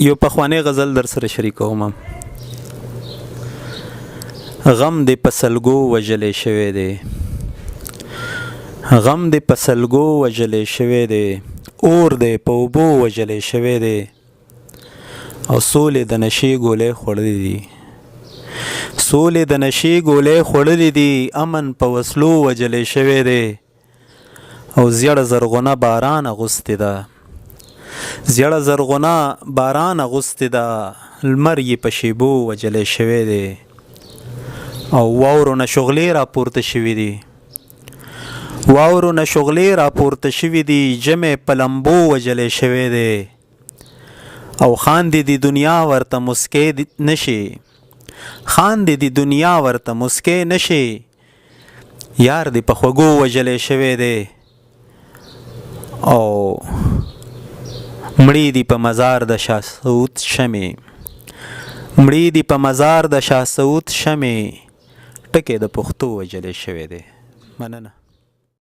یو پخوانی غزل در سره شریکوم. غم دې په سلګو وژلې شوی دی، غم دې په سلګو وژلې شوی دی، اور دې په اوبو وژلې شوی دی، او سولې د نشې ګولۍ خوړلې دي، سولې د نشې ګولۍ خوړلې دي، امن په وسلو وژلې شوی دی، او زیړه زرغونه باران اغوستې ده، زیړه زرغونه باران اغوستې ده، لمر یې په شیبو وژلی شوی دی، او واورو نه شغلې راپورته شوي دي، واورو نه شغلې راپورته شوي دي، ژمی په لمبو وژلی شوی دی، او خاندې د دنیا ورته مسکی نشي، خاندې د دنیا ورته مسکی نشي، یار دې په خوږو وژلی شوی دی، او مړی دی په مزار د شاه سعود شمې، مړی دی په مزار د شاه سعود شمې، ټکی د پښتو وژلی شوی دی. مننه.